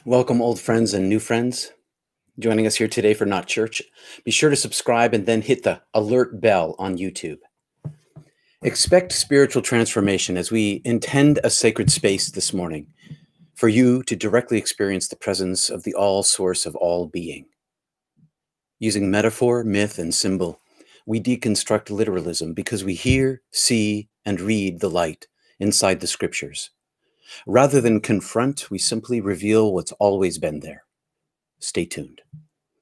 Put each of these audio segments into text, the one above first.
Welcome, old friends and new friends. Joining us here today for Not Church. Be sure to subscribe and then hit the alert bell on YouTube. Expect spiritual transformation as we intend a sacred space this morning for you to directly experience the presence of the all source of all being. Using metaphor, myth, and symbol, we deconstruct literalism because we hear, see, and read the light inside the scriptures. Rather than confront, we simply reveal what's always been there. Stay tuned.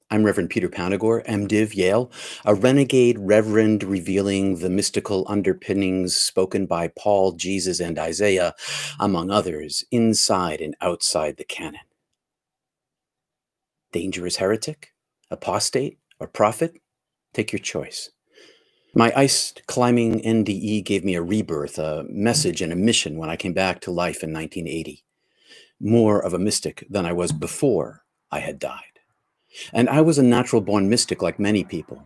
I'm Reverend Peter Panagore, MDiv, Yale, a renegade reverend revealing the mystical underpinnings spoken by Paul, Jesus, and Isaiah, among others, inside and outside the canon. Dangerous heretic, apostate, or prophet? Take your choice. My ice-climbing NDE gave me a rebirth, a message, and a mission when I came back to life in 1980. More of a mystic than I was before I had died. And I was a natural-born mystic like many people.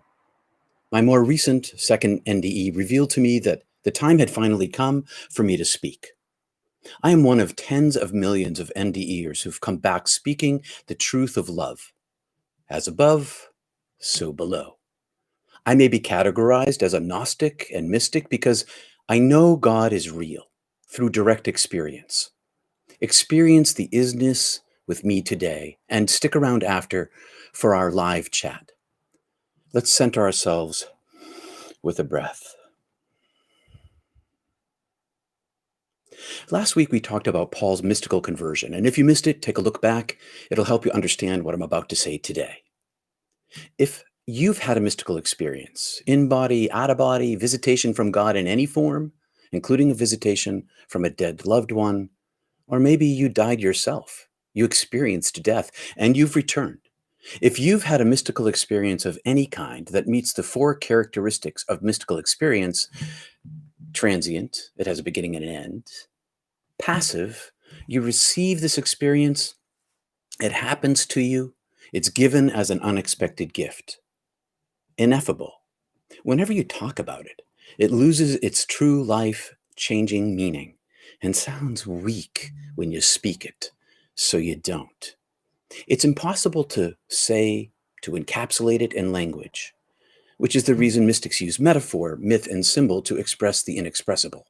My more recent second NDE revealed to me that the time had finally come for me to speak. I am one of tens of millions of NDEers who've come back speaking the truth of love. As above, so below. I may be categorized as a Gnostic and mystic because I know God is real through direct experience. Experience the isness with me today and stick around after for our live chat. Let's center ourselves with a breath. Last week, we talked about Paul's mystical conversion, and if you missed it, take a look back. It'll help you understand what I'm about to say today. If you've had a mystical experience, in-body, out-of-body, visitation from God in any form, including a visitation from a dead loved one, or maybe you died yourself, you experienced death, and you've returned. If you've had a mystical experience of any kind that meets the four characteristics of mystical experience, transient, it has a beginning and an end. Passive, you receive this experience, it happens to you, it's given as an unexpected gift. Ineffable. Whenever you talk about it, it loses its true life-changing meaning and sounds weak when you speak it, so you don't. It's impossible to say, to encapsulate it in language, which is the reason mystics use metaphor, myth, and symbol to express the inexpressible.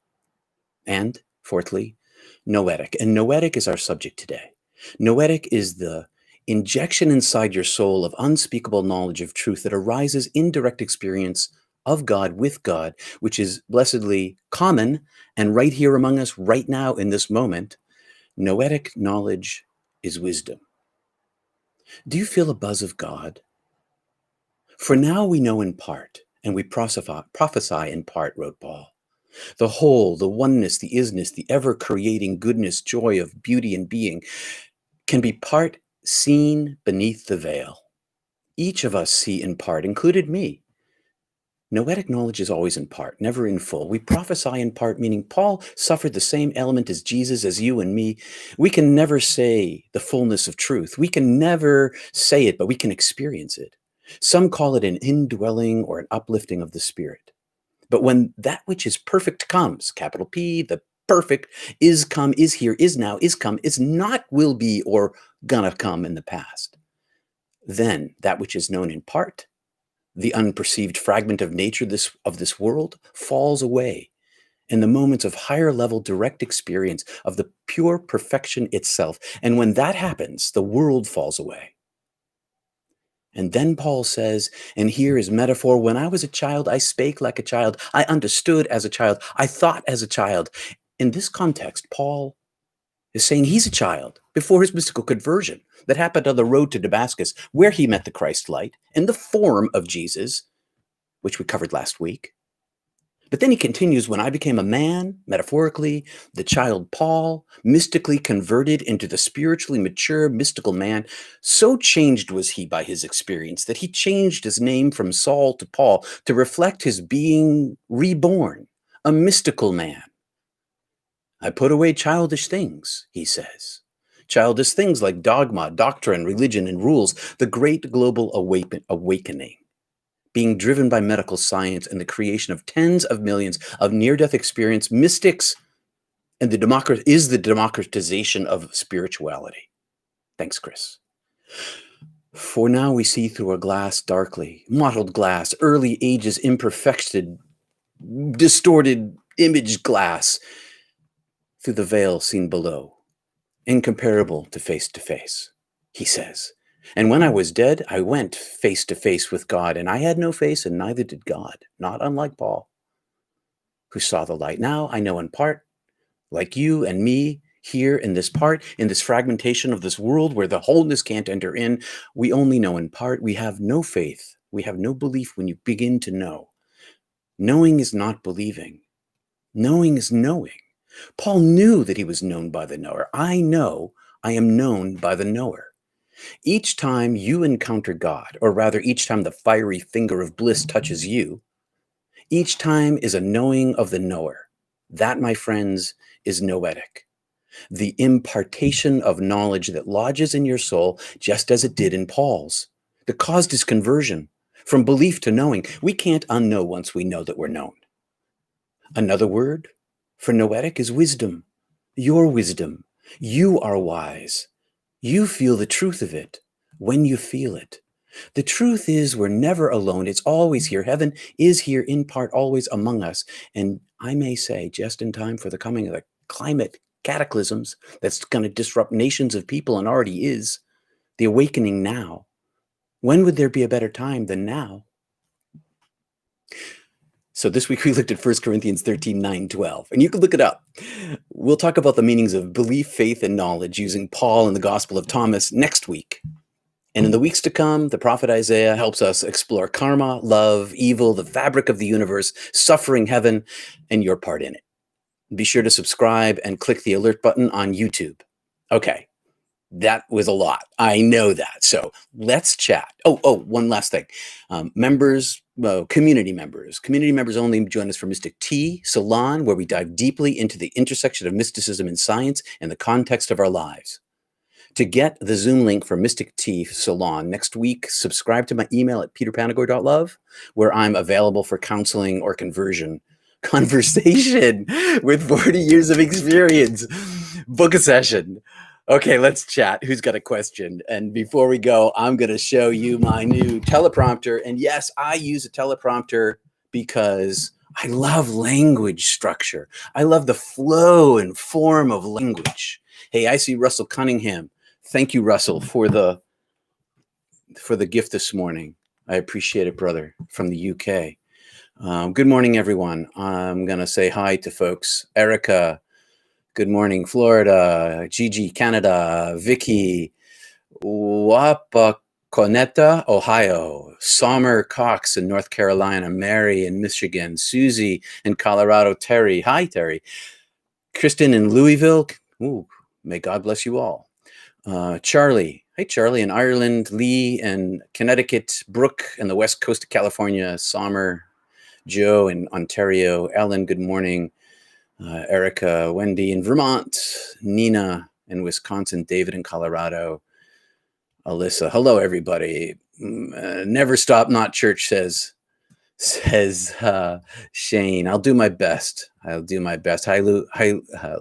And, fourthly, Noetic. And Noetic is our subject today. Noetic is the injection inside your soul of unspeakable knowledge of truth that arises in direct experience of God with God, which is blessedly common and right here among us right now in this moment. Noetic knowledge is wisdom. Do you feel a buzz of God? For now we know in part, and we prophesy in part, wrote Paul. The whole, the oneness, the isness, the ever-creating goodness, joy of beauty and being can be part seen beneath the veil. Each of us see in part, included me. Noetic knowledge is always in part, never in full. We prophesy in part, meaning Paul suffered the same element as Jesus, as you and me. We can never say the fullness of truth. We can never say it, but we can experience it. Some call it an indwelling or an uplifting of the spirit. But when that which is perfect comes, capital P, the perfect is come, is here, is now, is come, is not, will be, or gonna come in the past, then that which is known in part, the unperceived fragment of nature of this world, falls away in the moments of higher level direct experience of the pure perfection itself. And when that happens, the world falls away. And then Paul says, and here is metaphor, when I was a child, I spake like a child. I understood as a child. I thought as a child. In this context, Paul is saying he's a child before his mystical conversion that happened on the road to Damascus, where he met the Christ light in the form of Jesus, which we covered last week. But then he continues, when I became a man, metaphorically, the child Paul, mystically converted into the spiritually mature, mystical man, so changed was he by his experience that he changed his name from Saul to Paul to reflect his being reborn, a mystical man. I put away childish things, he says. Childish things like dogma, doctrine, religion, and rules, the great global awakening. Being driven by medical science and the creation of tens of millions of near-death experience mystics, and the democratization of spirituality. Thanks, Chris. For now we see through a glass darkly, mottled glass, early ages imperfected, distorted image glass, through the veil seen below, incomparable to face, he says. And when I was dead, I went face to face with God, and I had no face, and neither did God, not unlike Paul, who saw the light. Now I know in part, like you and me, here in this part, in this fragmentation of this world where the wholeness can't enter in, we only know in part. We have no faith. We have no belief when you begin to know. Knowing is not believing. Knowing is knowing. Paul knew that he was known by the knower. I know I am known by the knower. Each time you encounter God, or rather each time the fiery finger of bliss touches you, each time is a knowing of the knower. That, my friends, is noetic. The impartation of knowledge that lodges in your soul, just as it did in Paul's, that caused his conversion from belief to knowing. We can't unknow once we know that we're known. Another word for noetic is wisdom. Your wisdom. You are wise. You feel the truth of it when you feel it. The truth is we're never alone. It's always here. Heaven is here in part, always among us. And I may say, just in time for the coming of the climate cataclysms that's going to disrupt nations of people and already is, the awakening now. When would there be a better time than now? So this week we looked at 1 Corinthians 13, 9, 12, and you can look it up. We'll talk about the meanings of belief, faith, and knowledge using Paul and the Gospel of Thomas next week. And in the weeks to come, the prophet Isaiah helps us explore karma, love, evil, the fabric of the universe, suffering, heaven, and your part in it. Be sure to subscribe and click the alert button on YouTube. Okay, that was a lot. I know that. So let's chat. One last thing. Community members only join us for Mystic Tea Salon, where we dive deeply into the intersection of mysticism and science and the context of our lives. To get the Zoom link for Mystic Tea Salon next week, subscribe to my email at peterpanagore.love, where I'm available for counseling or conversion. Conversation with 40 years of experience. Book a session. Okay, let's chat. Who's got a question? And before we go, I'm going to show you my new teleprompter. And yes, I use a teleprompter because I love language structure. I love the flow and form of language. Hey, I see Russell Cunningham. Thank you, Russell, for the gift this morning. I appreciate it, brother, from the UK. Good morning, everyone. I'm going to say hi to folks. Erica, good morning, Florida. Gigi, Canada. Vicky, Wapakoneta, Ohio. Sommer Cox in North Carolina. Mary in Michigan. Susie in Colorado. Terry, hi, Terry. Kristen in Louisville. Ooh, may God bless you all. Charlie. Hey, Charlie in Ireland. Lee in Connecticut. Brooke in the west coast of California. Sommer. Joe in Ontario. Ellen, good morning. Erica, Wendy in Vermont. Nina in Wisconsin. David in Colorado. Alyssa. Hello, everybody. Never Stop Not Church says Shane. I'll do my best. Hi,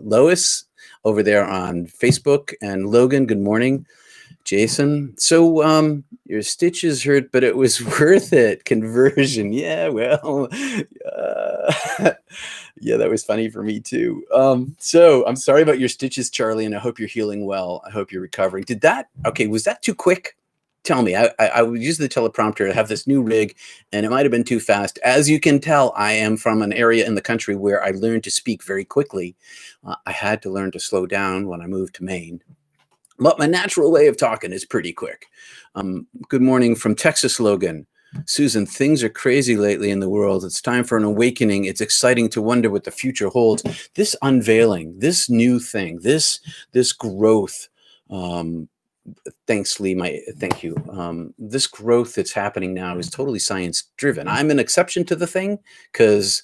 Lois over there on Facebook, and Logan, good morning. Jason, so your stitches hurt, but it was worth it. Conversion, yeah, well, yeah, that was funny for me too. So I'm sorry about your stitches, Charlie, and I hope you're healing well. I hope you're recovering. Was that too quick? Tell me. I would use the teleprompter to have this new rig, and it might have been too fast. As you can tell, I am from an area in the country where I learned to speak very quickly. I had to learn to slow down when I moved to Maine. But my natural way of talking is pretty quick. Good morning from Texas, Logan. Susan, things are crazy lately in the world. It's time for an awakening. It's exciting to wonder what the future holds. This unveiling, this new thing, this growth. Thanks, Lee. Thank you. This growth that's happening now is totally science driven. I'm an exception to the thing because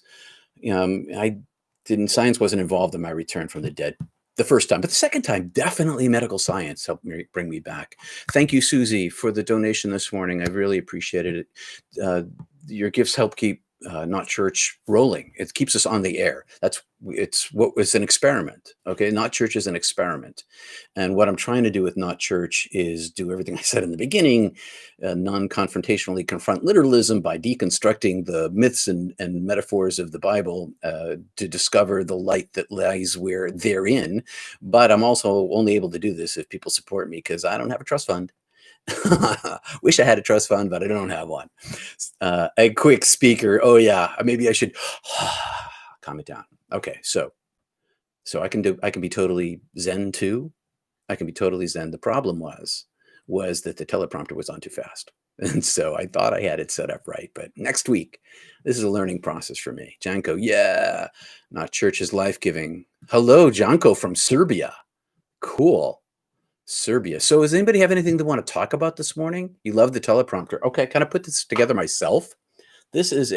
science wasn't involved in my return from the dead the first time, but the second time, definitely medical science helped bring me back. Thank you, Susie, for the donation this morning. I really appreciated it. Your gifts help keep Not Church rolling. It keeps us on the air. It's an experiment. Okay, Not Church is an experiment, and what I'm trying to do with Not Church is do everything I said in the beginning, non-confrontationally confront literalism by deconstructing the myths and metaphors of the Bible to discover the light that lies where therein. But I'm also only able to do this if people support me, because I don't have a trust fund. Wish I had a trust fund, but I don't have one. A quick speaker. Oh yeah, maybe I should calm it down. Okay, so I can be totally zen too. I can be totally zen. The problem was that the teleprompter was on too fast. And so I thought I had it set up right. But next week, this is a learning process for me. Janko, yeah, Not Church is life-giving. Hello, Janko from Serbia. Cool. Serbia. So does anybody have anything they want to talk about this morning? You love the teleprompter. Okay, I kind of put this together myself. This is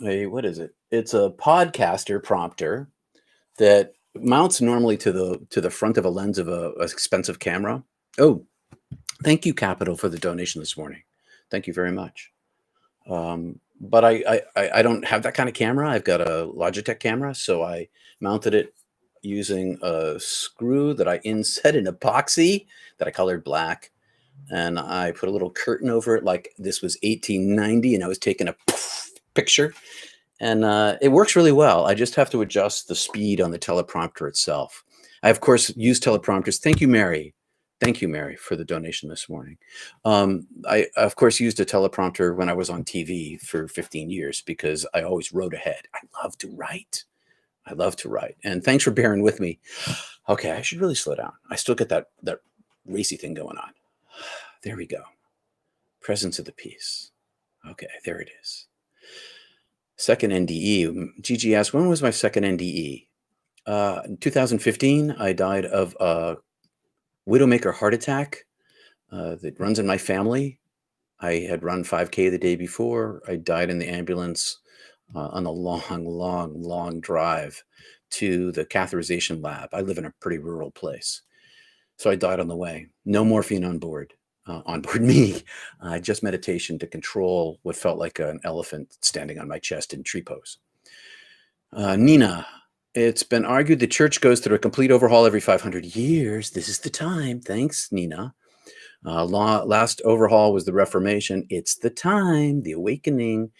what is it? It's a podcaster prompter that mounts normally to the front of a lens of a expensive camera. Oh, thank you, Capital, for the donation this morning. Thank you very much. But I don't have that kind of camera. I've got a Logitech camera, so I mounted it using a screw that I inset in epoxy that I colored black, and I put a little curtain over it like this was 1890 and I was taking a picture, and it works really well. I just have to adjust the speed on the teleprompter itself. I, of course, use teleprompters. Thank you, Mary. Thank you, Mary, for the donation this morning. I, of course, used a teleprompter when I was on TV for 15 years because I always wrote ahead. I love to write. I love to write. And thanks for bearing with me. Okay, I should really slow down. I still get that racy thing going on. There we go. Presence of the peace. Okay, there it is. Second NDE. Gigi asked, when was my second NDE? In 2015, I died of a widowmaker heart attack that runs in my family. I had run 5K the day before. I died in the ambulance on a long drive to the catheterization lab. I live in a pretty rural place. So I died on the way. No morphine on board me. Just meditation to control what felt like an elephant standing on my chest in tree pose. Nina, it's been argued the church goes through a complete overhaul every 500 years. This is the time. Thanks, Nina. Last overhaul was the Reformation. It's the time, the awakening,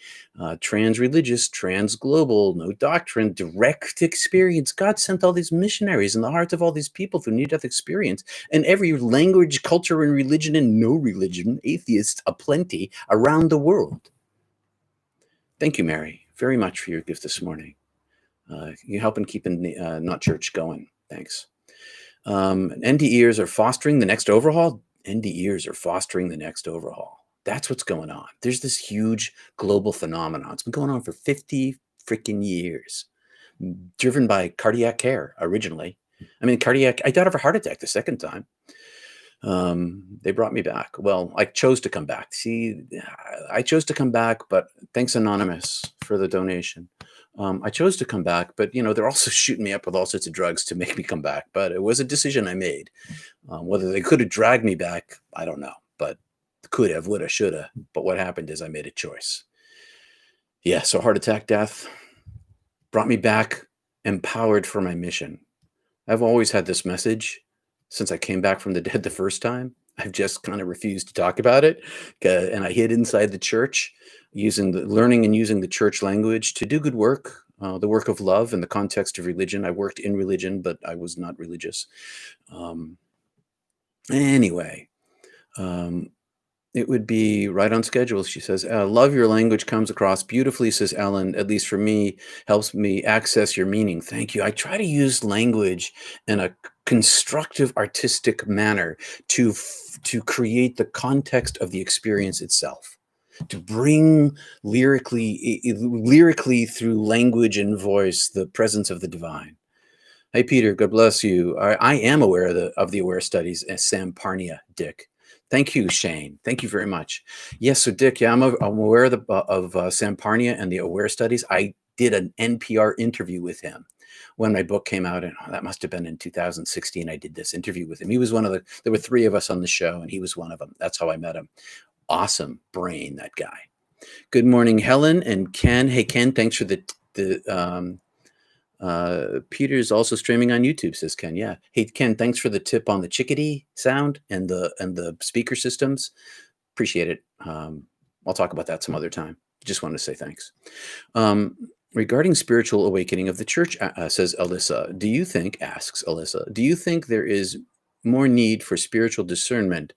trans-religious, trans-global, no doctrine, direct experience. God sent all these missionaries in the hearts of all these people through near-death experience. And every language, culture, and religion, and no religion, atheists aplenty around the world. Thank you, Mary, very much for your gift this morning. You're helping keeping Not Church going. Thanks. NDEers are fostering the next overhaul. NDEers are fostering the next overhaul. That's what's going on. There's this huge global phenomenon. It's been going on for 50 freaking years, driven by cardiac care originally. I mean, I died of a heart attack the second time. They brought me back. Well, I chose to come back. See, I chose to come back, but thanks, Anonymous, for the donation. I chose to come back, but they're also shooting me up with all sorts of drugs to make me come back. But it was a decision I made. Whether they could have dragged me back, I don't know. But could have, would have, should have. But what happened is I made a choice. Yeah, so heart attack, death brought me back empowered for my mission. I've always had this message since I came back from the dead the first time. I've just kind of refused to talk about it. And I hid inside the church, learning and using the church language to do good work, the work of love in the context of religion. I worked in religion, but I was not religious. Anyway, it would be right on schedule. She says, love your language comes across beautifully, says Ellen, at least for me, helps me access your meaning. Thank you. I try to use language in a constructive, artistic manner to create the context of the experience itself, to bring lyrically through language and voice, the presence of the divine. Hey, Peter, God bless you. I am aware of the Aware Studies as Sam Parnia, Dick. Thank you, Shane. Thank you very much. Yes, so Dick, yeah, I'm aware of Sam Parnia and the Aware Studies. I did an NPR interview with him when my book came out, and that must have been in 2016. I did this interview with him. He was there were three of us on the show, and he was one of them. That's how I met him. Awesome brain, that guy. Good morning, Helen and Ken. Hey, Ken, thanks for the Peter's also streaming on YouTube, says Ken. Yeah. Hey, Ken, thanks for the tip on the chickadee sound and the speaker systems. Appreciate it. I'll talk about that some other time. Just wanted to say thanks. Um, Regarding spiritual awakening of the church, says Alyssa, asks Alyssa, do you think there is more need for spiritual discernment?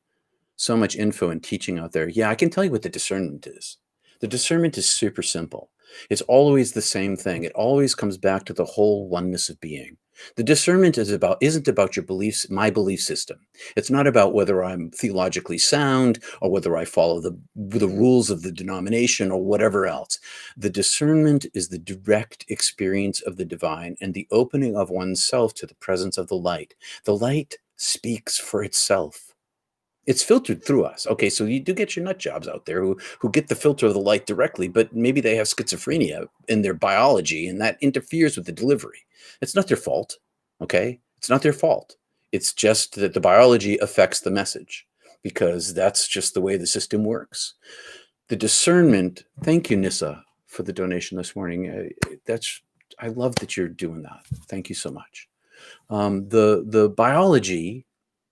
So much info and teaching out there. Yeah, I can tell you what the discernment is. The discernment is super simple. It's always the same thing. It always comes back to the whole oneness of being. The discernment isn't about your beliefs, my belief system. It's not about whether I'm theologically sound or whether I follow the rules of the denomination or whatever else. The discernment is the direct experience of the divine and the opening of oneself to the presence of the light. The light speaks for itself. It's filtered through us. Okay, so you do get your nut jobs out there who get the filter of the light directly, but maybe they have schizophrenia in their biology, and that interferes with the delivery. It's not their fault. Okay, it's not their fault. It's just that the biology affects the message because that's just the way the system works. The discernment. Thank you, Nissa, for the donation this morning. I love that you're doing that. Thank you so much. The biology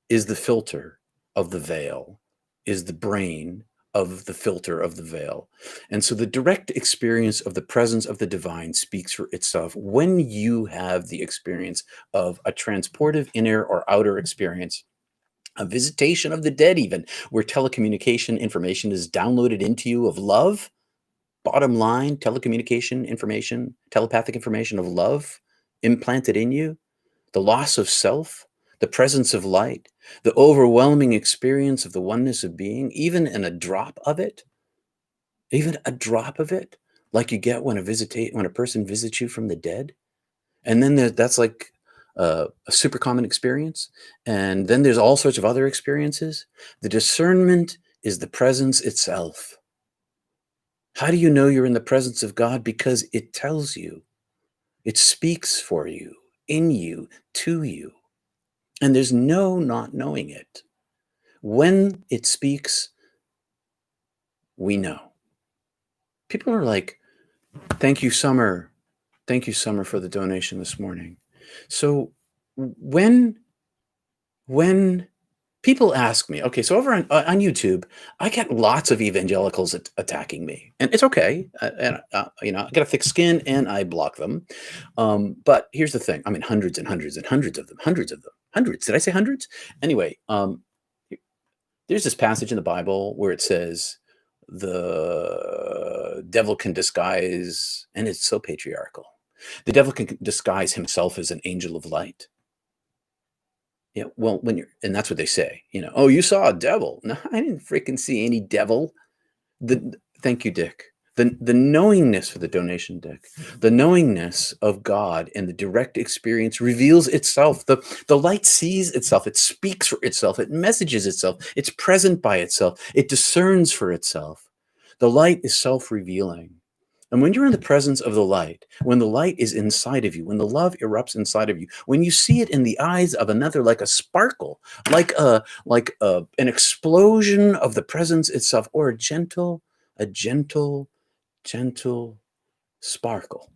is the filter of the veil, is the brain of the filter of the veil. And so the direct experience of the presence of the divine speaks for itself. When you have the experience of a transportive inner or outer experience, a visitation of the dead, even where telecommunication information is downloaded into you of love, bottom line, telecommunication information, telepathic information of love implanted in you, the loss of self, the presence of light, the overwhelming experience of the oneness of being, even a drop of it, like you get when a person visits you from the dead. And then that's like a super common experience. And then there's all sorts of other experiences. The discernment is the presence itself. How do you know you're in the presence of God? Because it tells you, it speaks for you, in you, to you. And there's no not knowing it. When it speaks, we know. People are like, thank you, Summer. Thank you, Summer, for the donation this morning. So when people ask me, okay, so over on YouTube, I get lots of evangelicals attacking me, and it's okay. I got a thick skin, and I block them. But here's the thing: I mean, hundreds and hundreds and hundreds of them, hundreds. Did I say hundreds? Anyway, there's this passage in the Bible where it says the devil can disguise, and it's so patriarchal. The devil can disguise himself as an angel of light. Yeah, well, and that's what they say, oh, you saw a devil. No, I didn't freaking see any devil. Thank you, Dick. The knowingness for the donation, Dick. The knowingness of God and the direct experience reveals itself. The light sees itself. It speaks for itself. It messages itself. It's present by itself. It discerns for itself. The light is self-revealing. And when you're in the presence of the light, when the light is inside of you, when the love erupts inside of you, when you see it in the eyes of another like a sparkle, like an explosion of the presence itself, or a gentle sparkle.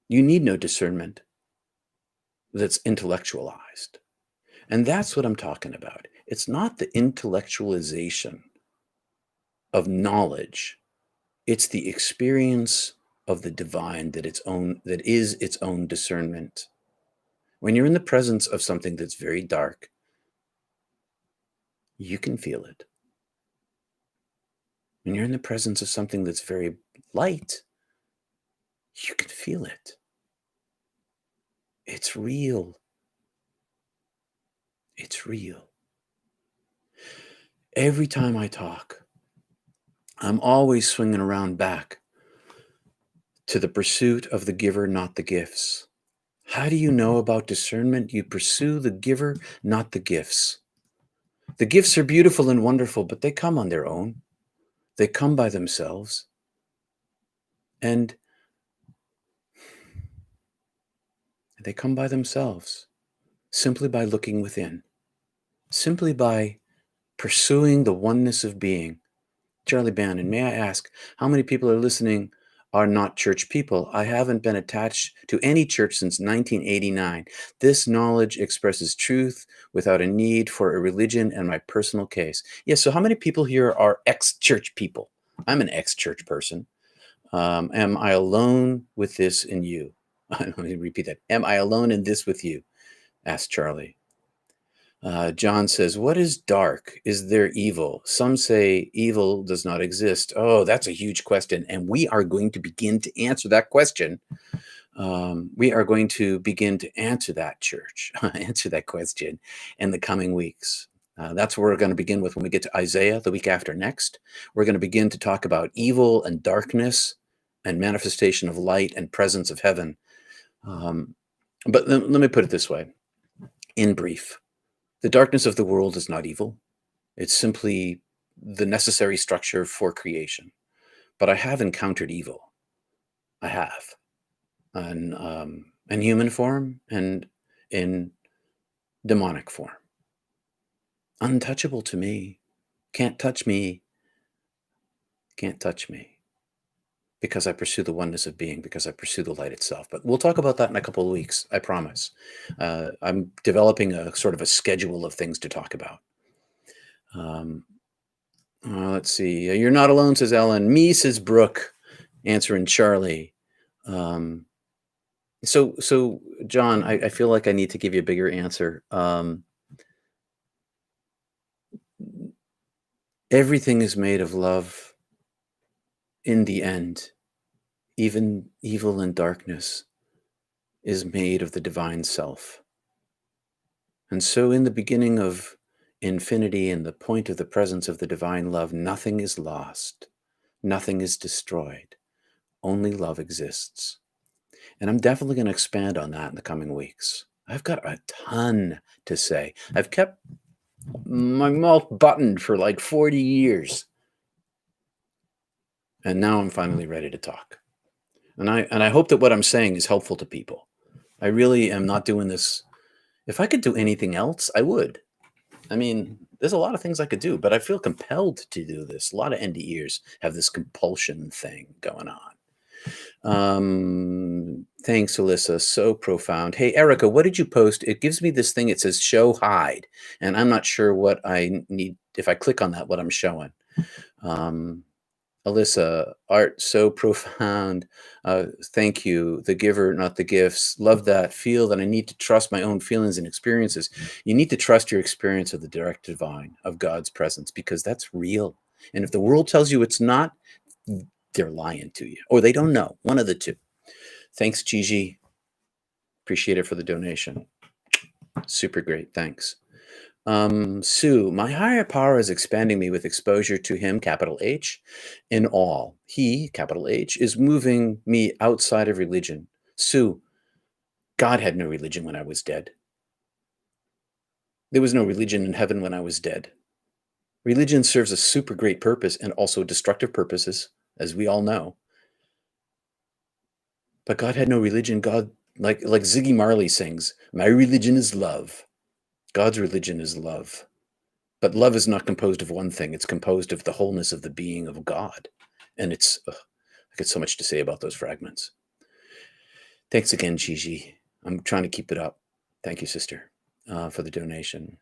You need no discernment that's intellectualized. And that's what I'm talking about. It's not the intellectualization of knowledge. It's the experience of the divine that is its own discernment. When you're in the presence of something that's very dark, you can feel it. When you're in the presence of something that's very light, you can feel it. It's real. It's real. Every time I talk, I'm always swinging around back to the pursuit of the giver, not the gifts. How do you know about discernment? You pursue the giver, not the gifts. The gifts are beautiful and wonderful, but they come on their own. They come by themselves. And they come by themselves simply by looking within, simply by pursuing the oneness of being. Charlie Bannon, may I ask how many people are listening are not church people? I haven't been attached to any church since 1989. This knowledge expresses truth without a need for a religion and my personal case. Yes, so how many people here are ex-church people? I'm an ex-church person. Am I alone with this in you? Let me repeat that. Am I alone in this with you? Asked Charlie. John says, what is dark? Is there evil? Some say evil does not exist. Oh, that's a huge question. And we are going to begin to answer that question. We are going to begin to answer that, church, answer that question in the coming weeks. That's where we're going to begin with when we get to Isaiah the week after next. We're going to begin to talk about evil and darkness and manifestation of light and presence of heaven. But let me put it this way, in brief. The darkness of the world is not evil. It's simply the necessary structure for creation. But I have encountered evil. I have. In human form and in demonic form. Untouchable to me. Can't touch me. Can't touch me. Because I pursue the oneness of being, because I pursue the light itself. But we'll talk about that in a couple of weeks, I promise. I'm developing a sort of a schedule of things to talk about. Let's see. You're not alone, says Ellen. Me, says Brooke, answering Charlie. So John, I feel like I need to give you a bigger answer. Everything is made of love. In the end, even evil and darkness is made of the divine self. And so in the beginning of infinity and the point of the presence of the divine love, nothing is lost. Nothing is destroyed. Only love exists. And I'm definitely going to expand on that in the coming weeks. I've got a ton to say. I've kept my mouth buttoned for like 40 years. And now I'm finally ready to talk. And I hope that what I'm saying is helpful to people. I really am not doing this. If I could do anything else, I would. I mean, there's a lot of things I could do, but I feel compelled to do this. A lot of NDEers have this compulsion thing going on. Thanks, Alyssa. So profound. Hey, Erica, what did you post? It gives me this thing. It says show hide. And I'm not sure what I need. If I click on that, what I'm showing. Alyssa, art so profound. Thank you. The giver, not the gifts. Love that. Feel that I need to trust my own feelings and experiences. You need to trust your experience of the direct divine, of God's presence, because that's real. And if the world tells you it's not, they're lying to you, or they don't know. One of the two. Thanks, Gigi. Appreciate it for the donation. Super great. Thanks. Sue, my higher power is expanding me with exposure to him, capital H, in all. He, capital H, is moving me outside of religion. Sue, God had no religion when I was dead. There was no religion in heaven when I was dead. Religion serves a super great purpose and also destructive purposes, as we all know. But God had no religion. God, like Ziggy Marley sings, my religion is love. God's religion is love. But love is not composed of one thing. It's composed of the wholeness of the being of God. And it's, I got so much to say about those fragments. Thanks again, Gigi. I'm trying to keep it up. Thank you, sister, for the donation.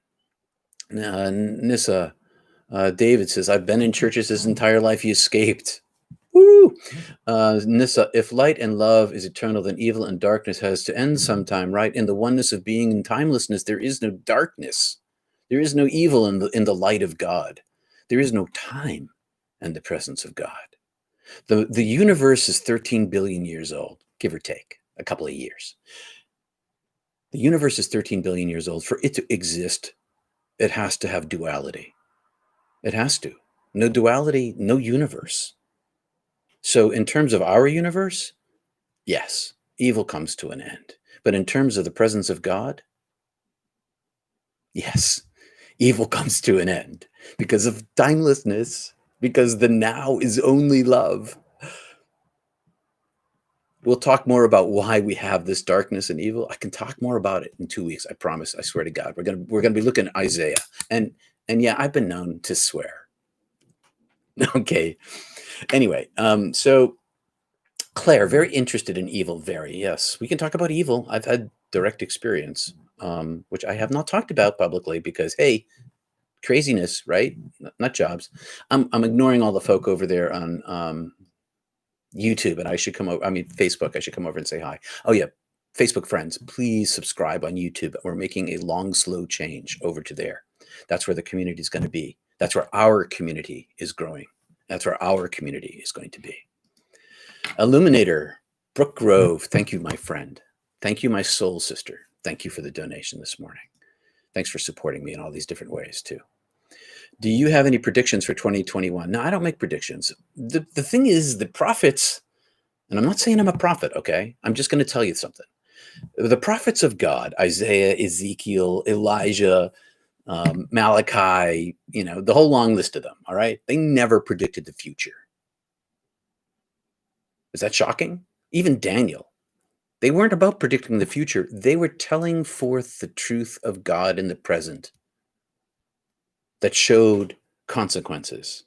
Nissa, David says, I've been in churches his entire life. He escaped. Woo! Nissa, if light and love is eternal, then evil and darkness has to end sometime, right? In the oneness of being and timelessness, there is no darkness. There is no evil in the light of God. There is no time in the presence of God. The universe is 13 billion years old, give or take a couple of years. The universe is 13 billion years old. For it to exist, it has to have duality. It has to. No duality, no universe. So in terms of our universe, yes, evil comes to an end. But in terms of the presence of God, yes, evil comes to an end because of timelessness, because the now is only love. We'll talk more about why we have this darkness and evil. I can talk more about it in 2 weeks. I promise. I swear to God. We're gonna be looking at Isaiah. And yeah, I've been known to swear. Okay. Anyway, so Claire, very interested in evil. Very, yes. We can talk about evil. I've had direct experience, which I have not talked about publicly because, hey, craziness, right? Nut jobs. I'm ignoring all the folk over there on YouTube, and I should come over. I mean, Facebook. I should come over and say hi. Oh yeah, Facebook friends, please subscribe on YouTube. We're making a long, slow change over to there. That's where the community is going to be. That's where our community is growing. That's where our community is going to be. Illuminator, Brook Grove. Thank you, my friend. Thank you, my soul sister. Thank you for the donation this morning. Thanks for supporting me in all these different ways too. Do you have any predictions for 2021? No, I don't make predictions. The thing is, the prophets, and I'm not saying I'm a prophet, okay? I'm just going to tell you something. The prophets of God, Isaiah, Ezekiel, Elijah, Malachi, the whole long list of them, all right? They never predicted the future. Is that shocking? Even Daniel. They weren't about predicting the future. They were telling forth the truth of God in the present that showed consequences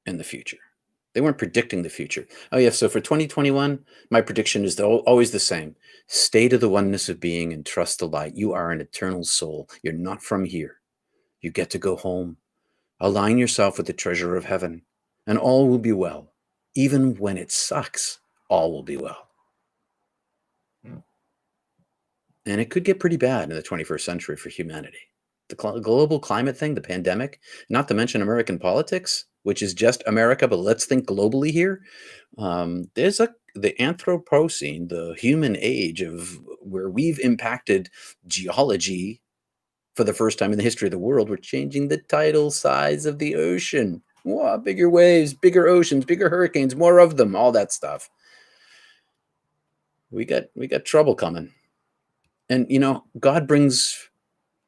in the future. They weren't predicting the future. Oh, yeah. So for 2021, my prediction is always the same. Stay to the oneness of being and trust the light. You are an eternal soul. You're not from here. You get to go home. Align yourself with the treasure of heaven, and all will be well. Even when it sucks, all will be well. And it could get pretty bad in the 21st century for humanity. The global climate thing, the pandemic, not to mention American politics, which is just America, but let's think globally here. There's the Anthropocene, the human age of where we've impacted geology for the first time in the history of the world. We're changing the tidal size of the ocean. Wow, bigger waves, bigger oceans, bigger hurricanes, more of them, all that stuff. We got trouble coming. And God brings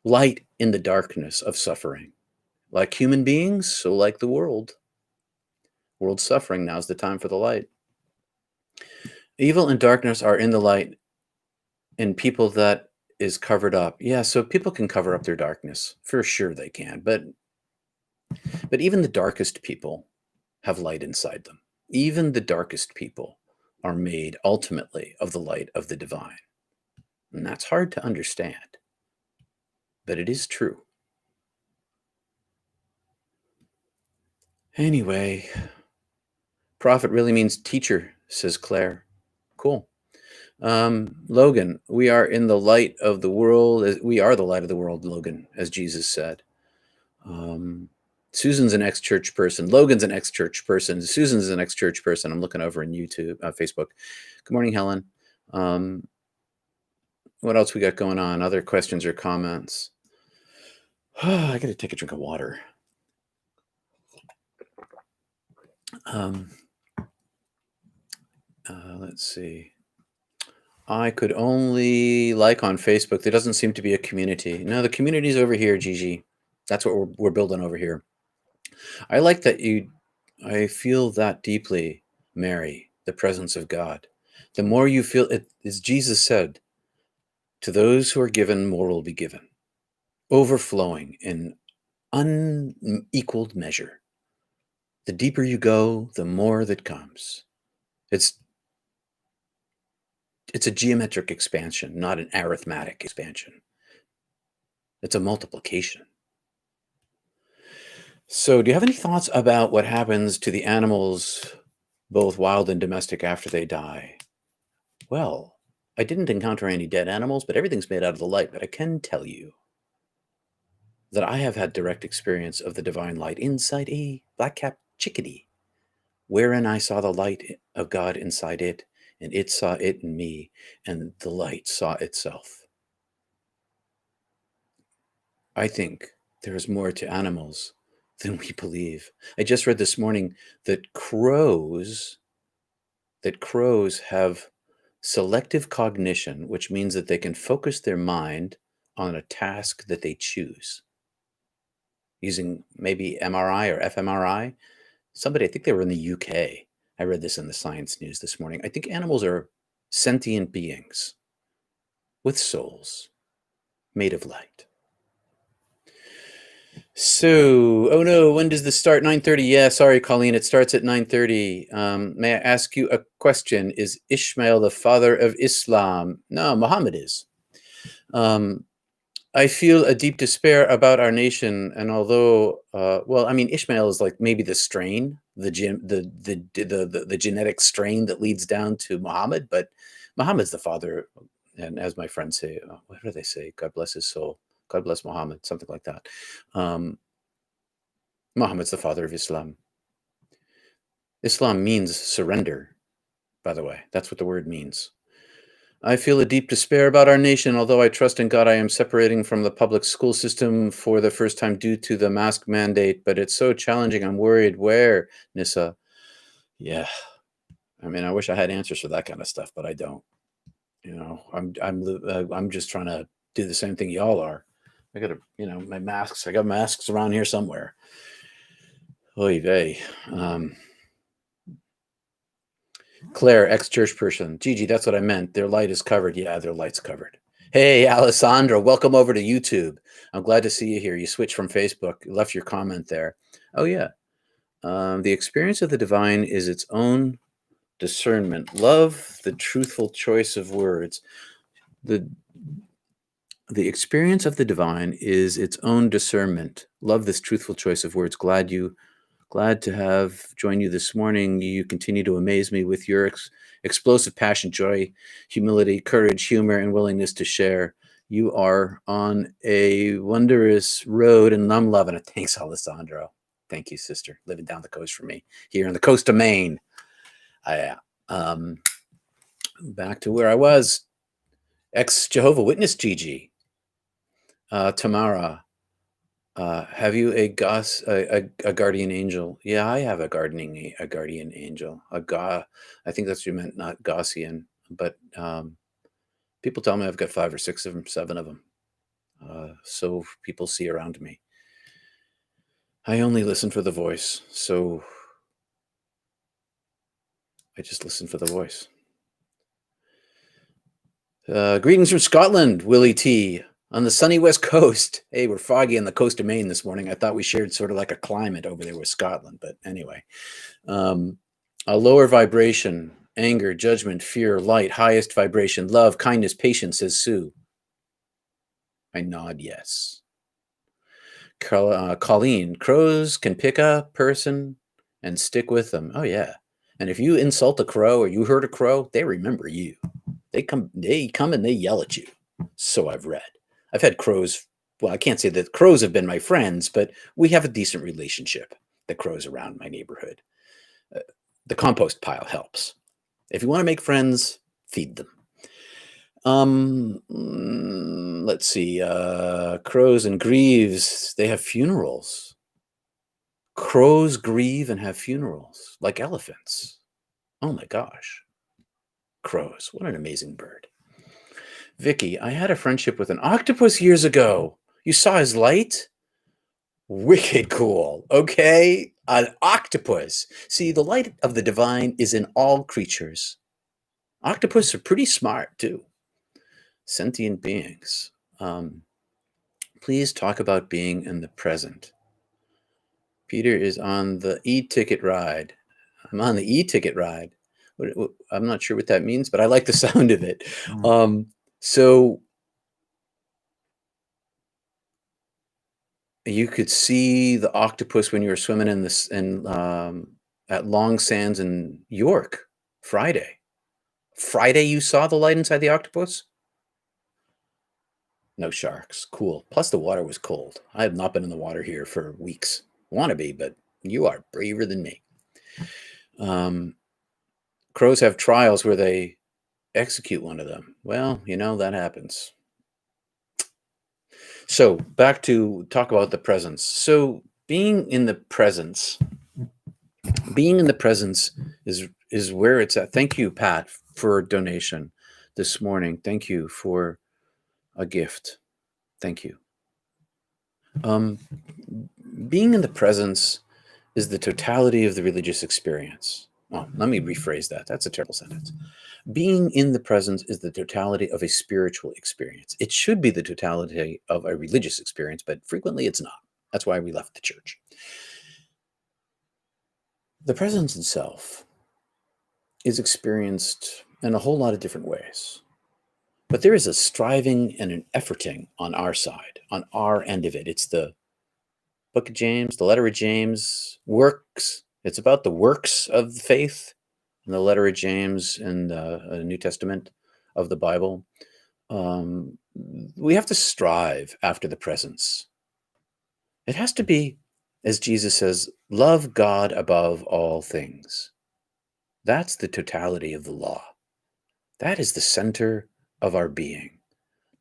light in the darkness of suffering. Like human beings, so like the world. World's suffering, now's the time for the light. Evil and darkness are in the light in people that is covered up. Yeah, so people can cover up their darkness. For sure they can. But even the darkest people have light inside them. Even the darkest people are made ultimately of the light of the divine. And that's hard to understand. But it is true. Anyway, prophet really means teacher, says Claire. Cool. Logan, we are in the light of the world. We are the light of the world, Logan, as Jesus said. Susan's an ex-church person. Logan's an ex-church person. Susan's an ex-church person. I'm looking over in YouTube, Facebook. Good morning, Helen. What else we got going on? Other questions or comments? I got to take a drink of water. Let's see. I could only like on Facebook. There doesn't seem to be a community. No, the community's over here, Gigi. That's what we're building over here. I like that I feel that deeply, Mary, the presence of God. The more you feel it, as Jesus said, to those who are given, more will be given, overflowing in unequaled measure. The deeper you go, the more that comes. It's a geometric expansion, not an arithmetic expansion. It's a multiplication. So, do you have any thoughts about what happens to the animals, both wild and domestic, after they die? Well, I didn't encounter any dead animals, but everything's made out of the light. But I can tell you that I have had direct experience of the divine light inside a black-capped chickadee, wherein I saw the light of God inside it, and it saw it in me, and the light saw itself. I think there is more to animals than we believe. I just read this morning that crows have selective cognition, which means that they can focus their mind on a task that they choose using maybe MRI or fMRI. Somebody, I think they were in the UK. I read this in the Science News this morning. I think animals are sentient beings with souls made of light. So, oh no, when does this start? 9:30. Yeah, sorry, Colleen, it starts at 9:30. May I ask you a question? Is Ishmael the father of Islam? No, Muhammad is. Um, I feel a deep despair about our nation, and although, well, I mean, Ishmael is like maybe the strain, the genetic strain that leads down to Muhammad, but Muhammad's the father, and as my friends say, what do they say? God bless his soul. God bless Muhammad, something like that. Um, Muhammad's the father of Islam. Islam means surrender, by the way. That's what the word means. I feel a deep despair about our nation. Although I trust in God, I am separating from the public school system for the first time due to the mask mandate, but it's so challenging. I'm worried. Where, Nissa? Yeah. I mean, I wish I had answers for that kind of stuff, but I don't. You know, I'm just trying to do the same thing y'all are. I got my masks. I got masks around here somewhere. Oy vey. Claire, ex-church person. Gigi, that's what I meant. Their light is covered. Yeah, their light's covered. Hey, Alessandra, welcome over to YouTube. I'm glad to see you here. You switched from Facebook. You left your comment there. Oh, yeah. The experience of the divine is its own discernment. Love the truthful choice of words. The experience of the divine is its own discernment. Love this truthful choice of words. Glad to have joined you this morning. You continue to amaze me with your explosive passion, joy, humility, courage, humor, and willingness to share. You are on a wondrous road, and I'm loving it. Thanks, Alessandro. Thank you, sister. Living down the coast for me here on the coast of Maine. Back to where I was. Ex-Jehovah Witness Gigi. Tamara. Have you a guardian angel? Yeah, I have a guardian angel. I think that's what you meant, not Gaussian. But people tell me I've got 5 or 6 of them, 7 of them. So people see around me. I only listen for the voice, so I just listen for the voice. Greetings from Scotland, Willie T. On the sunny west coast. Hey, we're foggy on the coast of Maine this morning. I thought we shared sort of like a climate over there with Scotland, but anyway. A lower vibration, anger, judgment, fear, light, highest vibration, love, kindness, patience, says Sue. I nod yes. Colleen, crows can pick a person and stick with them. Oh, yeah. And if you insult a crow or you hurt a crow, they remember you. They come and they yell at you. So I've read. I've had crows. Well, I can't say that crows have been my friends, but we have a decent relationship. The crows around my neighborhood. The compost pile helps. If you want to make friends, feed them. Let's see. Crows and grieves, they have funerals. Crows grieve and have funerals, like elephants. Oh my gosh. Crows, what an amazing bird. Vicky, I had a friendship with an octopus years ago. You saw his light? Wicked cool. Okay, an octopus. See, the light of the divine is in all creatures. Octopus are pretty smart too. Sentient beings. Please talk about being in the present. Peter is on the e-ticket ride. I'm on the e-ticket ride. I'm not sure what that means, but I like the sound of it. So you could see the octopus when you were swimming in this at Long Sands in York Friday. Friday, you saw the light inside the octopus? No sharks. Cool. Plus, the water was cold. I have not been in the water here for weeks. Want to be, but you are braver than me. Crows have trials where they execute one of them. Well, that happens. So back to talk about the presence. So being in the presence is where it's at. Thank you, Pat, for a donation this morning. Thank you for a gift. Thank you. Being in the presence is the totality of the religious experience. Oh, let me rephrase that. That's a terrible sentence. Being in the presence is the totality of a spiritual experience. It should be the totality of a religious experience, but frequently it's not. That's why we left the church. The presence itself is experienced in a whole lot of different ways. But there is a striving and an efforting on our side, on our end of it. It's the book of James, the letter of James, works. It's about the works of the faith in the letter of James in the New Testament of the Bible. We have to strive after the presence. It has to be, as Jesus says, love God above all things. That's the totality of the law. That is the center of our being.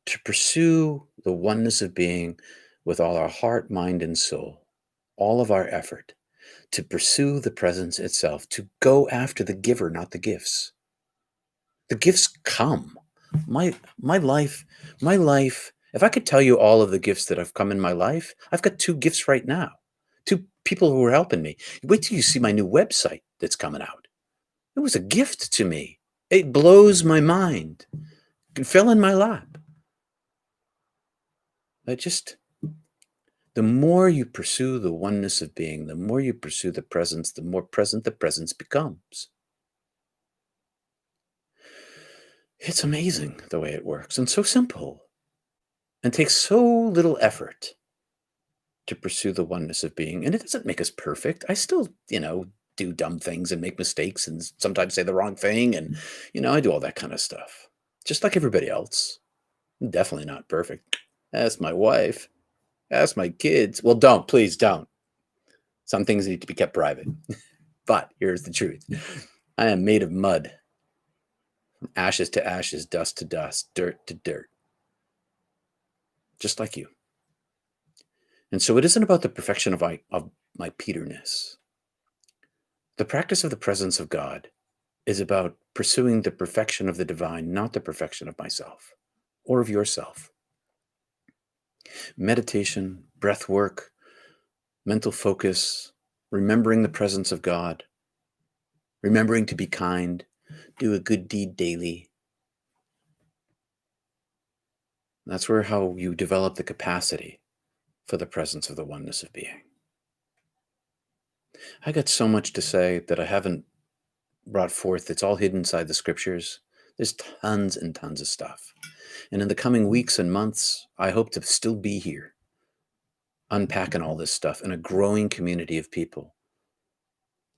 To pursue the oneness of being with all our heart, mind, and soul, all of our effort, to pursue the presence itself, to go after the giver, not the gifts. The gifts come. My life, if I could tell you all of the gifts that have come in my life, I've got 2 gifts right now. 2 people who are helping me. Wait till you see my new website that's coming out. It was a gift to me. It blows my mind. It fell in my lap. The more you pursue the oneness of being, the more you pursue the presence, the more present the presence becomes. It's amazing the way it works, and so simple, and takes so little effort to pursue the oneness of being. And it doesn't make us perfect. I still, do dumb things and make mistakes and sometimes say the wrong thing. And, I do all that kind of stuff, just like everybody else. I'm definitely not perfect. Ask my wife. Ask my kids. Well, please don't. Some things need to be kept private. But here's the truth. I am made of mud. Ashes to ashes, dust to dust, dirt to dirt. Just like you. And so it isn't about the perfection of my Peterness. The practice of the presence of God is about pursuing the perfection of the divine, not the perfection of myself or of yourself. Meditation, breath work, mental focus, remembering the presence of God, remembering to be kind, do a good deed daily. That's how you develop the capacity for the presence of the oneness of being. I got so much to say that I haven't brought forth. It's all hidden inside the scriptures. There's tons and tons of stuff. And in the coming weeks and months, I hope to still be here, unpacking all this stuff in a growing community of people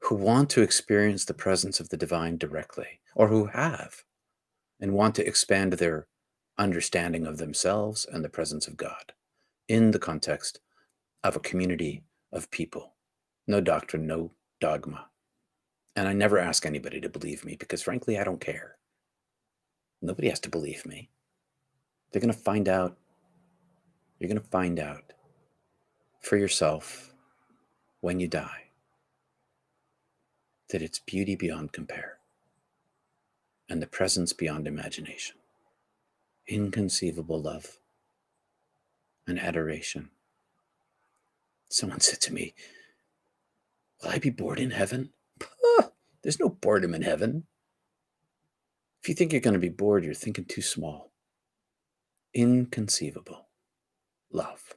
who want to experience the presence of the divine directly, or who have, and want to expand their understanding of themselves and the presence of God in the context of a community of people. No doctrine, no dogma. And I never ask anybody to believe me because, frankly, I don't care. Nobody has to believe me. They're going to find out. You're going to find out for yourself when you die that it's beauty beyond compare and the presence beyond imagination, inconceivable love and adoration. Someone said to me, will I be bored in heaven? There's no boredom in heaven. If you think you're going to be bored, you're thinking too small. Inconceivable love.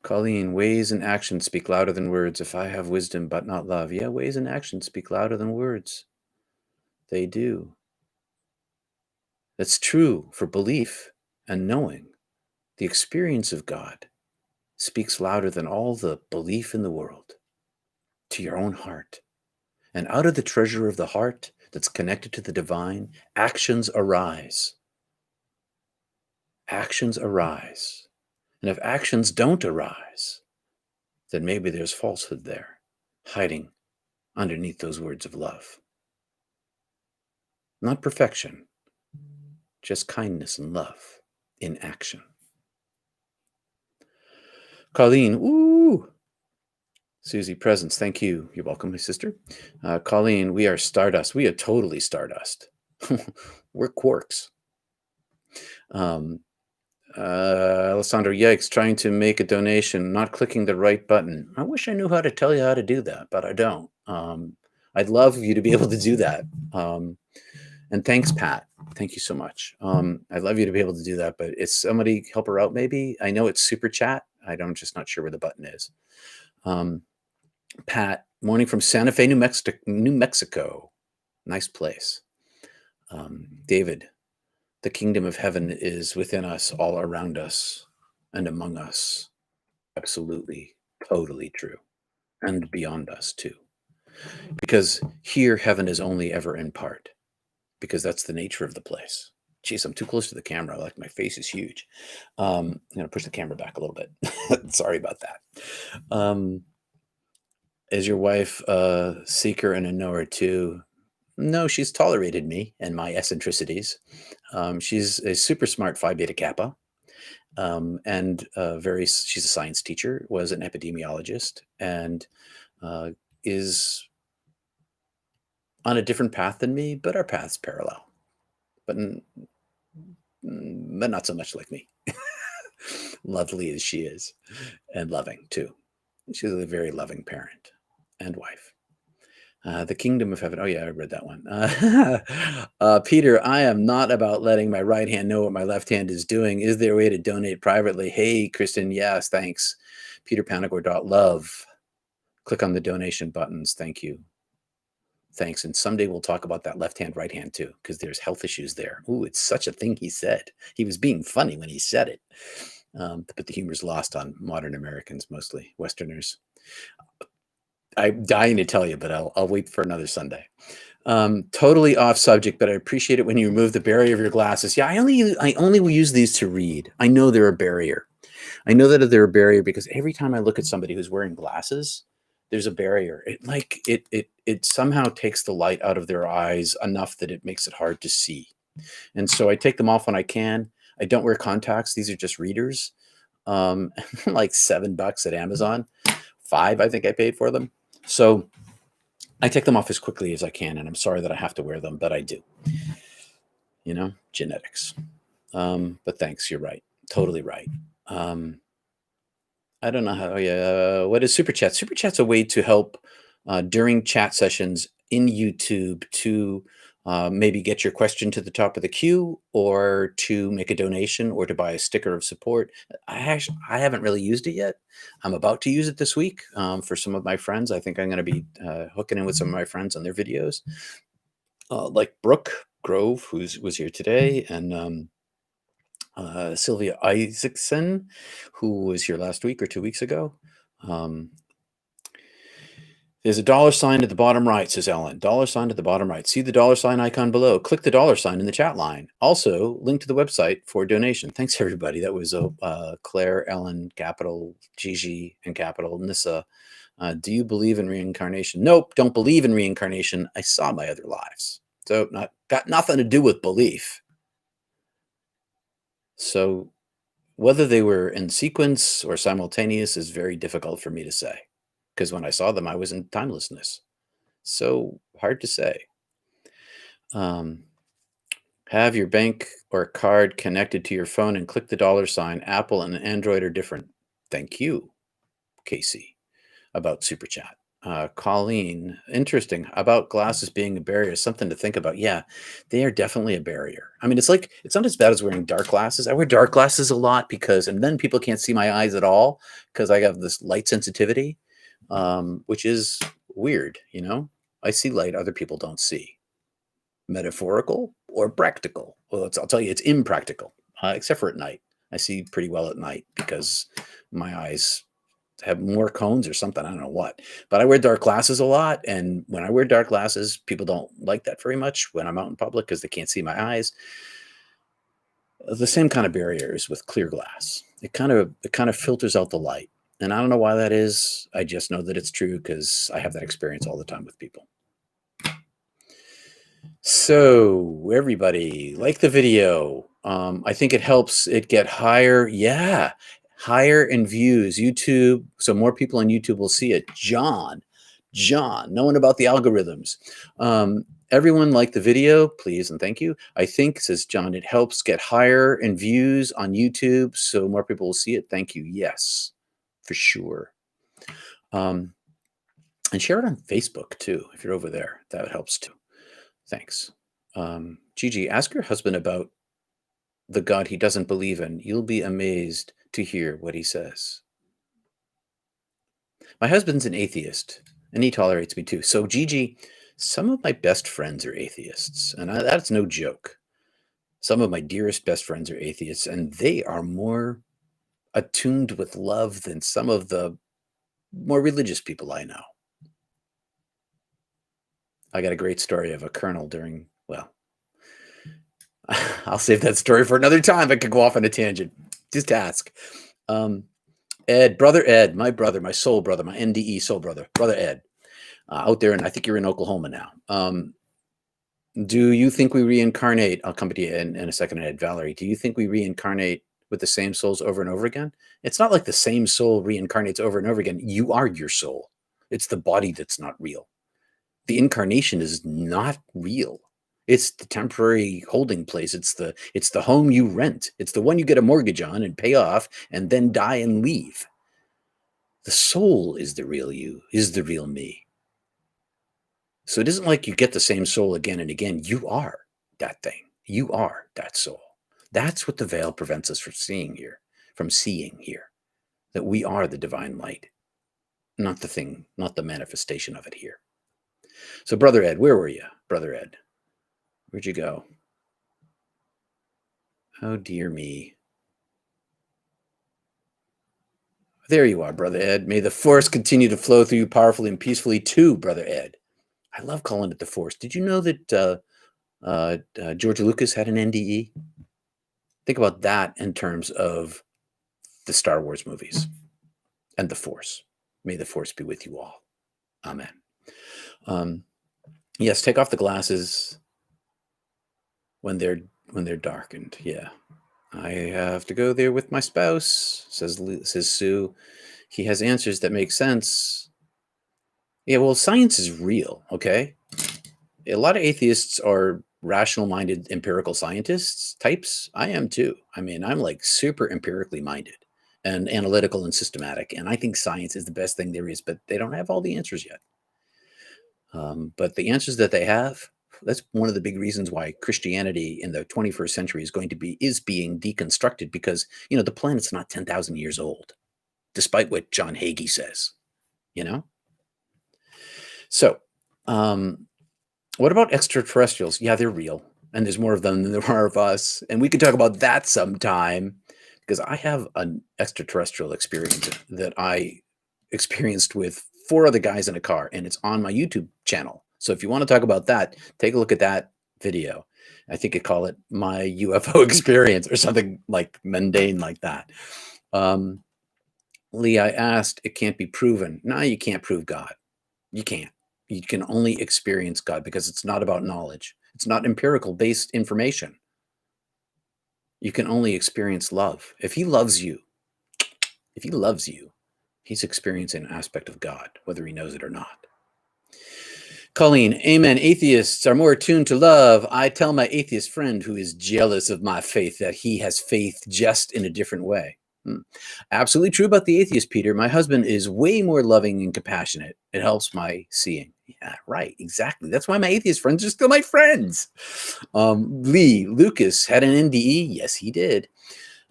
Colleen, ways and actions speak louder than words. If I have wisdom but not love. Yeah, ways and actions speak louder than words. They do. That's true for belief and knowing. The experience of God speaks louder than all the belief in the world to your own heart. And out of the treasure of the heart that's connected to the divine, actions arise. Actions arise. And if actions don't arise, then maybe there's falsehood there, hiding underneath those words of love. Not perfection, just kindness and love in action. Colleen, ooh. Susie, presence, thank you. You're welcome, my sister. Colleen, we are stardust. We are totally stardust. We're quarks. Alessandro, yikes, trying to make a donation, not clicking the right button. I wish I knew how to tell you how to do that, but I don't. I'd love you to be able to do that. And thanks, Pat. Thank you so much. I'd love you to be able to do that, but it's somebody help her out maybe. I know it's super chat. I'm just not sure where the button is. Pat, morning from Santa Fe, New Mexico. Nice place. David, the kingdom of heaven is within us, all around us, and among us. Absolutely, totally true. And beyond us too. Because here, heaven is only ever in part, because that's the nature of the place. Geez, I'm too close to the camera. Like my face is huge. I'm going to push the camera back a little bit. Sorry about that. Is your wife a seeker and a knower too? No, she's tolerated me and my eccentricities. She's a super smart Phi Beta Kappa. And she's a science teacher, was an epidemiologist, and is on a different path than me, but our paths parallel, but not so much like me. Lovely as she is, and loving too. She's a very loving parent and wife. The kingdom of heaven. Oh yeah, I read that one. Peter, I am not about letting my right hand know what my left hand is doing. Is there a way to donate privately? Hey, Kristen, yes, thanks. peterpanagore.love. Click on the donation buttons. Thank you. Thanks. And someday we'll talk about that left hand, right hand too, because there's health issues there. Ooh, it's such a thing he said. He was being funny when he said it. But the humor's lost on modern Americans, mostly Westerners. I'm dying to tell you, but I'll wait for another Sunday. Totally off subject, but I appreciate it when you remove the barrier of your glasses. Yeah, I only will use these to read. I know they're a barrier. I know that they're a barrier because every time I look at somebody who's wearing glasses, there's a barrier. It somehow takes the light out of their eyes enough that it makes it hard to see. And so I take them off when I can. I don't wear contacts. These are just readers. Like $7 at Amazon. 5, I think I paid for them. So I take them off as quickly as I can, and I'm sorry that I have to wear them, but I do. Genetics. But thanks, you're right. Totally right. I don't know how. Oh yeah, what is Super Chat? Super Chat's a way to help during chat sessions in YouTube to maybe get your question to the top of the queue, or to make a donation, or to buy a sticker of support. I haven't really used it yet. I'm about to use it this week for some of my friends. I think I'm going to be hooking in with some of my friends on their videos, like Brooke Grove, who was here today, and Sylvia Isaacson, who was here last week or 2 weeks ago. There's a $sign at the bottom right, says Ellen. $sign at the bottom right. See the $sign icon below. Click the $sign in the chat line. Also, link to the website for donation. Thanks, everybody. That was Claire, Ellen, capital, Gigi, and capital, Nissa. Do you believe in reincarnation? Nope, don't believe in reincarnation. I saw my other lives. So got nothing to do with belief. So whether they were in sequence or simultaneous is very difficult for me to say, because when I saw them, I was in timelessness. So hard to say. Have your bank or card connected to your phone and click the $sign. Apple and Android are different. Thank you, Casey, about Super Chat. Colleen, interesting about glasses being a barrier. Something to think about. Yeah, they are definitely a barrier. I mean, it's not as bad as wearing dark glasses. I wear dark glasses a lot and then people can't see my eyes at all because I have this light sensitivity, which is weird. I see light other people don't see. Metaphorical or practical? Well, I'll tell you, it's impractical, except for at night. I see pretty well at night because my eyes have more cones or something. I don't know what, but I wear dark glasses a lot. And when I wear dark glasses, people don't like that very much when I'm out in public because they can't see my eyes. The same kind of barriers with clear glass. It kind of filters out the light. And I don't know why that is. I just know that it's true because I have that experience all the time with people. So everybody, like the video. I think it helps it get higher. Yeah. Higher in views, YouTube. So more people on YouTube will see it. John, knowing about the algorithms. Everyone like the video, please and thank you. I think, says John, it helps get higher in views on YouTube, so more people will see it. Thank you. Yes, for sure. And share it on Facebook too, if you're over there. That helps too. Thanks. Gigi, ask your husband about the God he doesn't believe in. You'll be amazed to hear what he says. My husband's an atheist, and he tolerates me too. So, Gigi, some of my best friends are atheists, and that's no joke. Some of my dearest best friends are atheists, and they are more attuned with love than some of the more religious people I know. I got a great story of a colonel during, well, I'll save that story for another time. I could go off on a tangent. Just ask. Ed, my brother, my soul brother, my NDE soul brother, brother Ed, out there, and I think you're in Oklahoma now. Do you think we reincarnate? I'll come to you in a second, Ed. Valerie, do you think we reincarnate with the same souls over and over again? It's not like the same soul reincarnates over and over again. You are your soul. It's the body that's not real. The incarnation is not real. It's the temporary holding place. It's the home you rent. It's the one you get a mortgage on and pay off and then die and leave. The soul is the real you, is the real me. So it isn't like you get the same soul again and again. You are that thing. You are that soul. That's what the veil prevents us from seeing here, that we are the divine light, not the thing, not the manifestation of it here. So, Brother Ed, where were you, Brother Ed? Where'd you go? Oh, dear me. There you are, Brother Ed. May the force continue to flow through you powerfully and peacefully too, Brother Ed. I love calling it the force. Did you know that George Lucas had an NDE? Think about that in terms of the Star Wars movies and the force. May the force be with you all. Amen. Yes, take off the glasses when they're darkened. Yeah. I have to go there with my spouse, says Sue. He has answers that make sense. Yeah, well, science is real, okay? A lot of atheists are rational-minded empirical scientists types. I am too. I mean, I'm like super empirically minded and analytical and systematic, and I think science is the best thing there is, but they don't have all the answers yet. But the answers that they have, that's one of the big reasons why Christianity in the 21st century is being deconstructed, because, the planet's not 10,000 years old, despite what John Hagee says, So, what about extraterrestrials? Yeah, they're real, and there's more of them than there are of us, and we could talk about that sometime, because I have an extraterrestrial experience that I experienced with 4 other guys in a car, and it's on my YouTube channel. So if you want to talk about that, take a look at that video. I think I call it my UFO experience or something like mundane like that. Lee, I asked, it can't be proven. No, you can't prove God. You can't. You can only experience God, because it's not about knowledge. It's not empirical based information. You can only experience love. If he loves you, he's experiencing an aspect of God, whether he knows it or not. Colleen, amen. Atheists are more attuned to love. I tell my atheist friend who is jealous of my faith that he has faith just in a different way. Absolutely true about the atheist, Peter. My husband is way more loving and compassionate. It helps my seeing. Yeah, right. Exactly. That's why my atheist friends are still my friends. Lee, Lucas had an NDE. Yes, he did.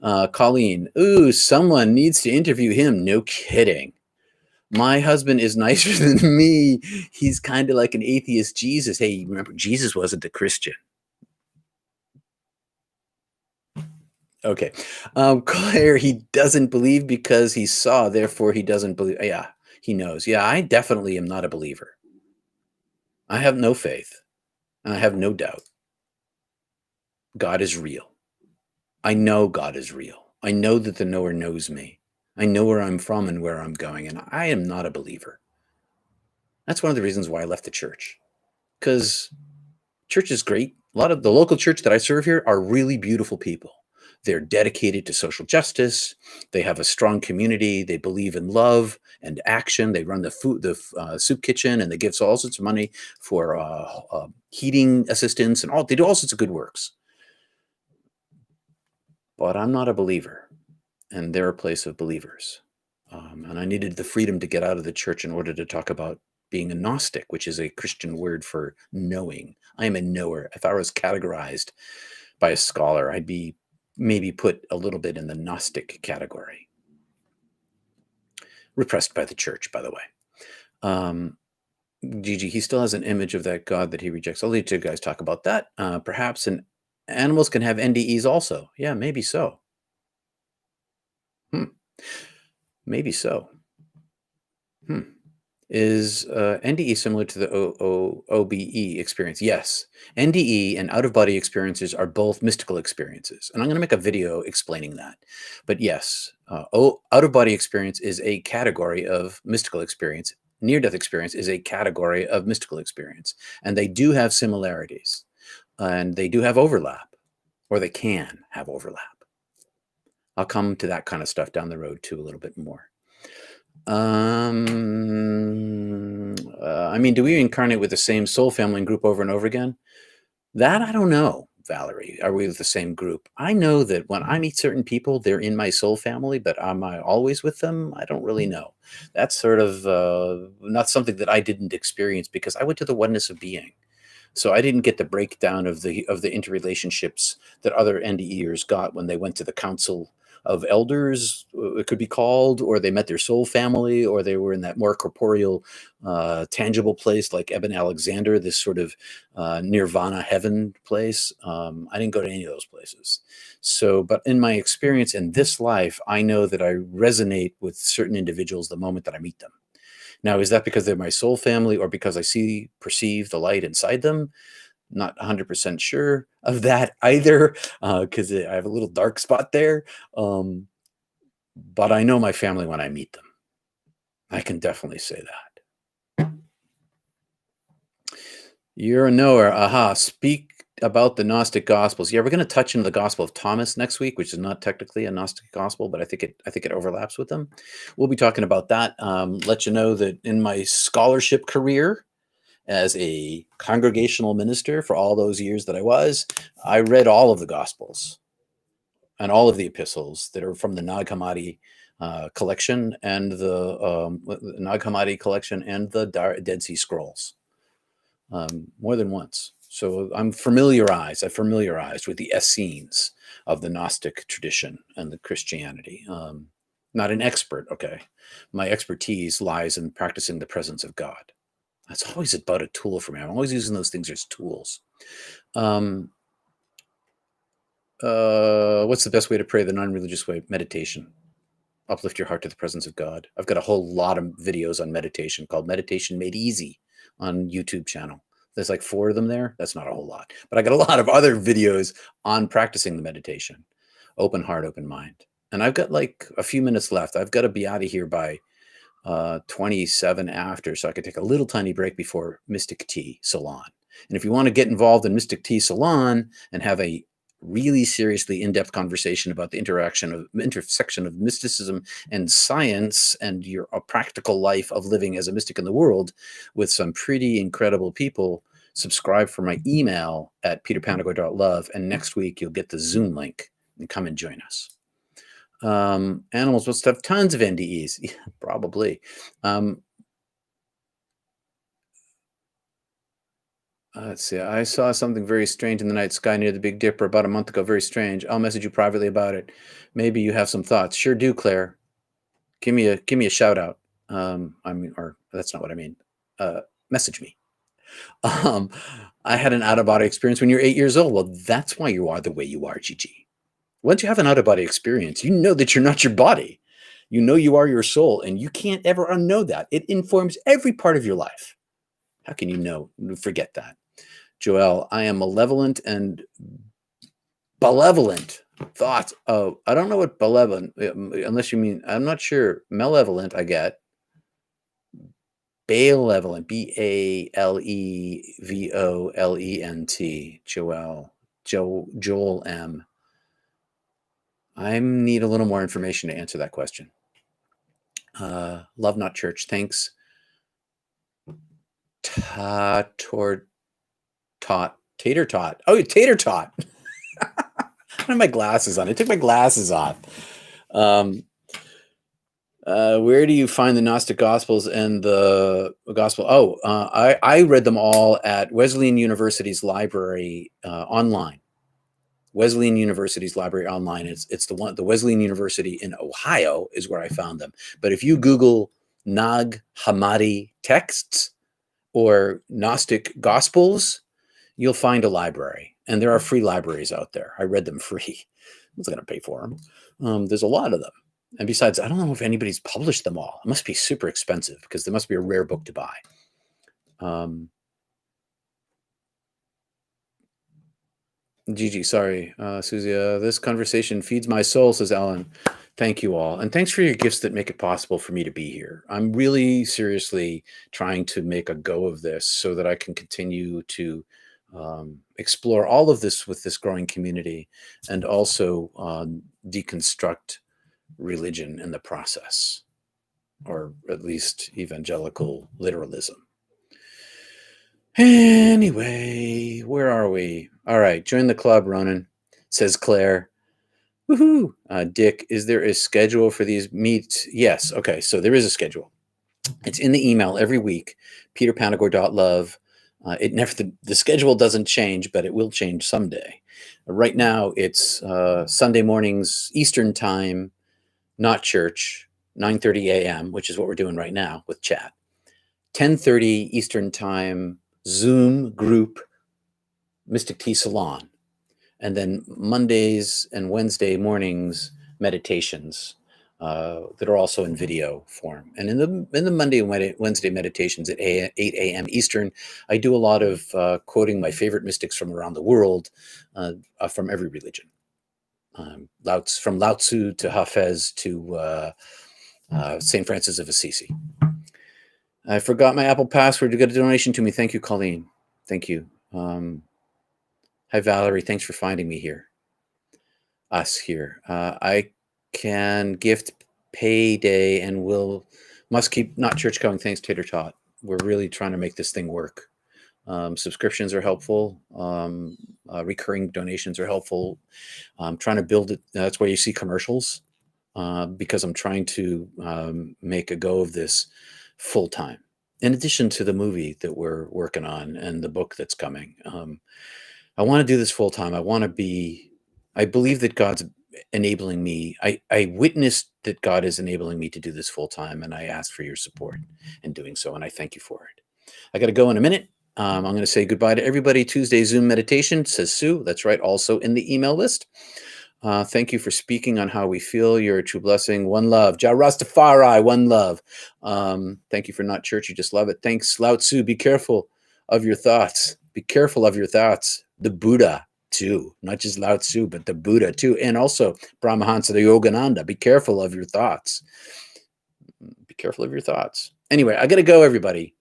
Colleen, ooh, someone needs to interview him. No kidding. My husband is nicer than me. He's kind of like an atheist Jesus. Hey, remember, Jesus wasn't a Christian. Okay. Claire, he doesn't believe because he saw, therefore he doesn't believe. Yeah, he knows. Yeah, I definitely am not a believer. I have no faith. I have no doubt. God is real. I know God is real. I know that the knower knows me. I know where I'm from and where I'm going, and I am not a believer. That's one of the reasons why I left the church, because church is great. A lot of the local church that I serve here are really beautiful people. They're dedicated to social justice. They have a strong community. They believe in love and action. They run the soup kitchen, and they give all sorts of money for heating assistance, and they do all sorts of good works. But I'm not a believer, and they're a place of believers. And I needed the freedom to get out of the church in order to talk about being a Gnostic, which is a Christian word for knowing. I am a knower. If I was categorized by a scholar, I'd be maybe put a little bit in the Gnostic category. Repressed by the church, by the way. Gigi, he still has an image of that God that he rejects. I'll let you guys talk about that. Perhaps animals can have NDEs also. Yeah, maybe so. Maybe so. Is NDE similar to the OBE experience? Yes. NDE and out-of-body experiences are both mystical experiences. And I'm going to make a video explaining that. But yes, out-of-body experience is a category of mystical experience. Near-death experience is a category of mystical experience. And they do have similarities. And they do have overlap. Or they can have overlap. I'll come to that kind of stuff down the road too a little bit more. I mean, do we incarnate with the same soul family and group over and over again? That I don't know, Valerie. Are we with the same group? I know that when I meet certain people, they're in my soul family, but am I always with them? I don't really know. That's sort of not something that I didn't experience because I went to the oneness of being. So I didn't get the breakdown of the interrelationships that other NDEers got when they went to the council of elders, it could be called, or they met their soul family, or they were in that more corporeal, tangible place like Eben Alexander, this sort of nirvana heaven place. I didn't go to any of those places. So, but in my experience in this life, I know that I resonate with certain individuals the moment that I meet them. Now, is that because they're my soul family or because I perceive the light inside them? Not 100% sure of that either, because I have a little dark spot there. But I know my family when I meet them. I can definitely say that. You're a knower. Aha. Speak about the Gnostic Gospels. Yeah, we're going to touch into the Gospel of Thomas next week, which is not technically a Gnostic Gospel, but I think it overlaps with them. We'll be talking about that. Let you know that in my scholarship career, as a congregational minister for all those years that I read all of the Gospels and all of the epistles that are from the Nag Hammadi collection and the Nag Hammadi collection and the Dead Sea Scrolls more than once. So I familiarized with the Essenes of the Gnostic tradition and the Christianity. Not an expert, okay? My expertise lies in practicing the presence of God. That's always about a tool for me. I'm always using those things as tools. What's the best way to pray the non-religious way? Meditation. Uplift your heart to the presence of God. I've got a whole lot of videos on meditation called Meditation Made Easy on YouTube channel. There's like 4 of them there. That's not a whole lot. But I got a lot of other videos on practicing the meditation. Open heart, open mind. And I've got like a few minutes left. I've got to be out of here by 27 after, so I could take a little tiny break before Mystic Tea Salon. And if you want to get involved in Mystic Tea Salon and have a really seriously in-depth conversation about the intersection of mysticism and science and your practical life of living as a mystic in the world with some pretty incredible people, subscribe for my email at peterpanagore.love, and next week you'll get the Zoom link and come and join us. Animals must have tons of NDEs. Yeah, probably. Let's see. I saw something very strange in the night sky near the Big Dipper about a month ago. Very strange. I'll message you privately about it. Maybe you have some thoughts. Sure do, Claire. Give me a shout out. Or that's not what I mean. Message me. I had an out of body experience when you're 8 years old. Well, that's why you are the way you are, Gigi. Once you have an out-of-body experience, you know that you're not your body. You know you are your soul, and you can't ever unknow that. It informs every part of your life. How can you forget that? Joelle, I am malevolent and benevolent thoughts. Oh, I don't know what benevolent, unless you mean, I'm not sure. Malevolent, I get. Balevolent, Balevvolent. Joel M. I need a little more information to answer that question. Love Not Church, thanks. Tater tot. Oh, tater tot. I have my glasses on. I took my glasses off. Where do you find the Gnostic Gospels and the Gospel? Oh, I read them all at Wesleyan University's library online. Wesleyan University's library online. It's the Wesleyan University in Ohio is where I found them. But if you Google Nag Hammadi texts or Gnostic Gospels, you'll find a library, and there are free libraries out there. I read them free. I was going to pay for them. There's a lot of them. And besides, I don't know if anybody's published them all. It must be super expensive because there must be a rare book to buy. Gigi, sorry, Susie. This conversation feeds my soul, says Alan. Thank you all. And thanks for your gifts that make it possible for me to be here. I'm really seriously trying to make a go of this so that I can continue to explore all of this with this growing community and also deconstruct religion in the process, or at least evangelical literalism. Anyway, where are we? All right, join the club, Ronan, says Claire. Woohoo! Dick, is there a schedule for these meets? Yes. Okay, so there is a schedule. It's in the email every week, peterpanagore.love. It never the schedule doesn't change, but it will change someday. Right now, it's Sunday mornings Eastern time, not church, 9:30 a.m., which is what we're doing right now with chat. 10:30 Eastern time, Zoom group, Mystic Tea Salon. And then Mondays and Wednesday mornings, meditations that are also in video form. And in the Monday and Wednesday meditations at 8 a.m. Eastern, I do a lot of quoting my favorite mystics from around the world, from every religion. From Lao Tzu to Hafez to St. Francis of Assisi. I forgot my Apple password to get a donation to me. Thank you, Colleen. Thank you. Hi, Valerie. Thanks for finding me here. Us here. I can gift payday and must keep not church going. Thanks, Tater Tot. We're really trying to make this thing work. Subscriptions are helpful. Recurring donations are helpful. I'm trying to build it. That's why you see commercials, because I'm trying to make a go of this full time. In addition to the movie that we're working on and the book that's coming, I want to do this full time. I believe that God's enabling me. I witnessed that God is enabling me to do this full time, and I ask for your support in doing so, and I thank you for it. I got to go in a minute. I'm going to say goodbye to everybody. Tuesday Zoom meditation, says Sue. That's right, also in the email list. Thank you for speaking on how we feel. You're a true blessing. One love. Jah Rastafari, one love. Thank you for not church. You just love it. Thanks, Lao Tzu. Be careful of your thoughts. Be careful of your thoughts. The Buddha, too. Not just Lao Tzu, but the Buddha, too. And also Brahmahansa the Yogananda. Be careful of your thoughts. Be careful of your thoughts. Anyway, I got to go, everybody.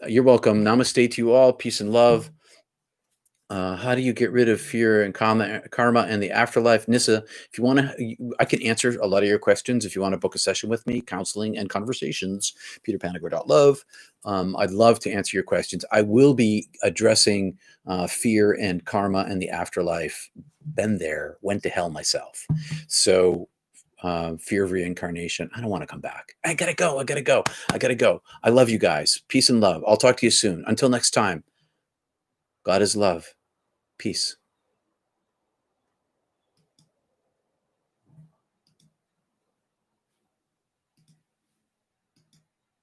You're welcome. Namaste to you all. Peace and love. How do you get rid of fear and karma and the afterlife? Nissa, if you want to, I can answer a lot of your questions. If you want to book a session with me, counseling and conversations, peterpanagore.love. I'd love to answer your questions. I will be addressing fear and karma and the afterlife. Been there, went to hell myself. So fear of reincarnation. I don't want to come back. I gotta go. I love you guys. Peace and love. I'll talk to you soon. Until next time, God is love. Peace.